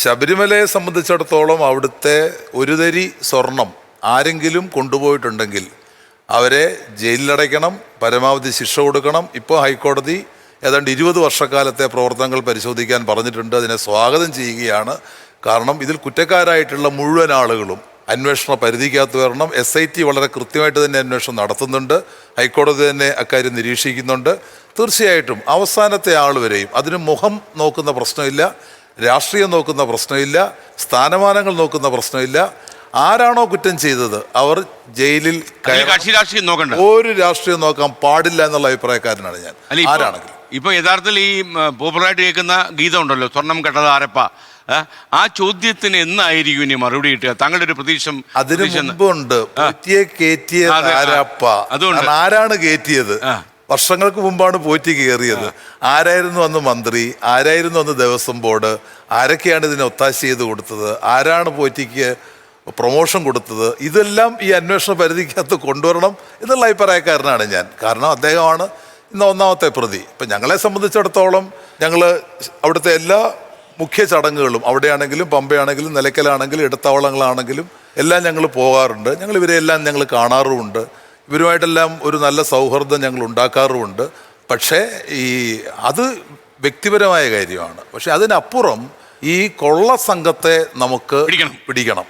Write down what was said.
ശബരിമലയെ സംബന്ധിച്ചിടത്തോളം അവിടുത്തെ ഒരു തരി സ്വർണം ആരെങ്കിലും കൊണ്ടുപോയിട്ടുണ്ടെങ്കിൽ അവരെ ജയിലിലടയ്ക്കണം, പരമാവധി ശിക്ഷ കൊടുക്കണം. ഇപ്പോൾ ഹൈക്കോടതി ഏതാണ്ട് 20 വർഷക്കാലത്തെ പ്രവർത്തനങ്ങൾ പരിശോധിക്കാൻ പറഞ്ഞിട്ടുണ്ട്. അതിനെ സ്വാഗതം ചെയ്യുകയാണ്. കാരണം ഇതിൽ കുറ്റക്കാരായിട്ടുള്ള മുഴുവൻ ആളുകളും അന്വേഷണ പരിധിക്കകത്ത് വരണം. SIT വളരെ കൃത്യമായിട്ട് തന്നെ അന്വേഷണം നടത്തുന്നുണ്ട്. ഹൈക്കോടതി തന്നെ അക്കാര്യം നിരീക്ഷിക്കുന്നുണ്ട്. തീർച്ചയായിട്ടും അവസാനത്തെ ആൾ വരെയും അതിന് മുഖം നോക്കുന്ന പ്രശ്നമില്ല, രാഷ്ട്രീയം നോക്കുന്ന പ്രശ്നമില്ല, സ്ഥാനമാനങ്ങൾ നോക്കുന്ന പ്രശ്നമില്ല. ആരാണോ കുറ്റം ചെയ്തത് അവർ ജയിലിൽ ഒരു രാഷ്ട്രീയം നോക്കാൻ പാടില്ല എന്നുള്ള അഭിപ്രായക്കാരനാണ് ഞാൻ. ആരാണെങ്കിലും ഇപ്പൊ യഥാർത്ഥത്തിൽ ഈ പോപ്പുലറായിട്ട് കേൾക്കുന്ന ഗീതം ഉണ്ടല്ലോ, സ്വർണം കെട്ടത് ആരപ്പ, ആ ചോദ്യത്തിന് എന്നായിരിക്കും ഇനി മറുപടി കിട്ടുക? താങ്കളുടെ ഒരു പ്രതീക്ഷ അതിന് മുമ്പുണ്ട്. ആരാണ് കയറ്റിയത്? വർഷങ്ങൾക്ക് മുമ്പാണ് പോറ്റി കയറിയത്. ആരായിരുന്നു അന്ന് മന്ത്രി? ആരായിരുന്നു അന്ന് ദേവസ്വം ബോർഡ്? ആരൊക്കെയാണ് ഇതിനെ ഒത്താശ ചെയ്ത് കൊടുത്തത്? ആരാണ് പോറ്റിക്ക് പ്രൊമോഷൻ കൊടുത്തത്? ഇതെല്ലാം ഈ അന്വേഷണ പരിധിക്കകത്ത് കൊണ്ടുവരണം എന്നുള്ള അഭിപ്രായക്കാരനാണ് ഞാൻ. കാരണം അദ്ദേഹമാണ് ഇന്ന് ഒന്നാമത്തെ പ്രതി. ഇപ്പം ഞങ്ങളെ സംബന്ധിച്ചിടത്തോളം ഞങ്ങൾ അവിടുത്തെ എല്ലാ മുഖ്യ ചടങ്ങുകളും, അവിടെയാണെങ്കിലും പമ്പയാണെങ്കിലും നിലയ്ക്കലാണെങ്കിലും ഇടത്താവളങ്ങളാണെങ്കിലും എല്ലാം ഞങ്ങൾ പോകാറുണ്ട്. ഇവരെല്ലാം ഞങ്ങൾ കാണാറുമുണ്ട്. ഇവരുമായിട്ടെല്ലാം ഒരു നല്ല സൗഹൃദം ഞങ്ങൾ ഉണ്ടാക്കാറുമുണ്ട്. പക്ഷേ അത് വ്യക്തിപരമായ കാര്യമാണ്. പക്ഷെ അതിനപ്പുറം ഈ കൊള്ള സംഘത്തെ നമുക്ക് പിടിക്കണം.